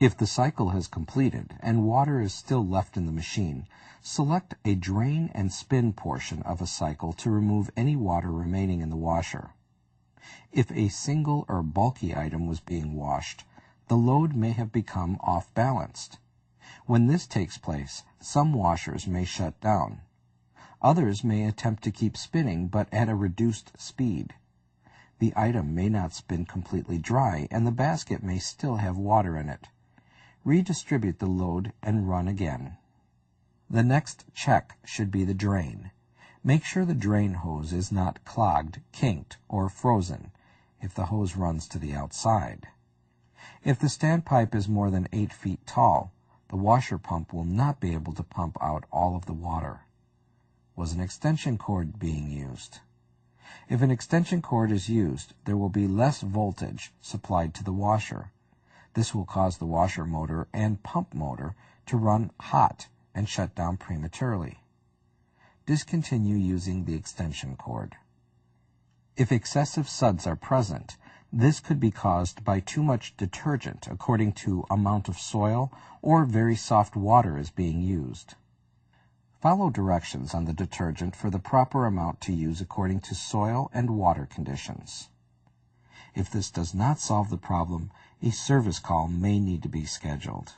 If the cycle has completed and water is still left in the machine, select a drain and spin portion of a cycle to remove any water remaining in the washer. If a single or bulky item was being washed, the load may have become off-balanced. When this takes place, some washers may shut down. Others may attempt to keep spinning but at a reduced speed. The item may not spin completely dry and the basket may still have water in it. Redistribute the load and run again. The next check should be the drain. Make sure the drain hose is not clogged, kinked, or frozen if the hose runs to the outside. If the standpipe is more than 8 feet tall, the washer pump will not be able to pump out all of the water. Was an extension cord being used? If an extension cord is used, there will be less voltage supplied to the washer. This will cause the washer motor and pump motor to run hot and shut down prematurely. Discontinue using the extension cord. If excessive suds are present, this could be caused by too much detergent according to amount of soil or very soft water is being used. Follow directions on the detergent for the proper amount to use according to soil and water conditions. If this does not solve the problem, a service call may need to be scheduled.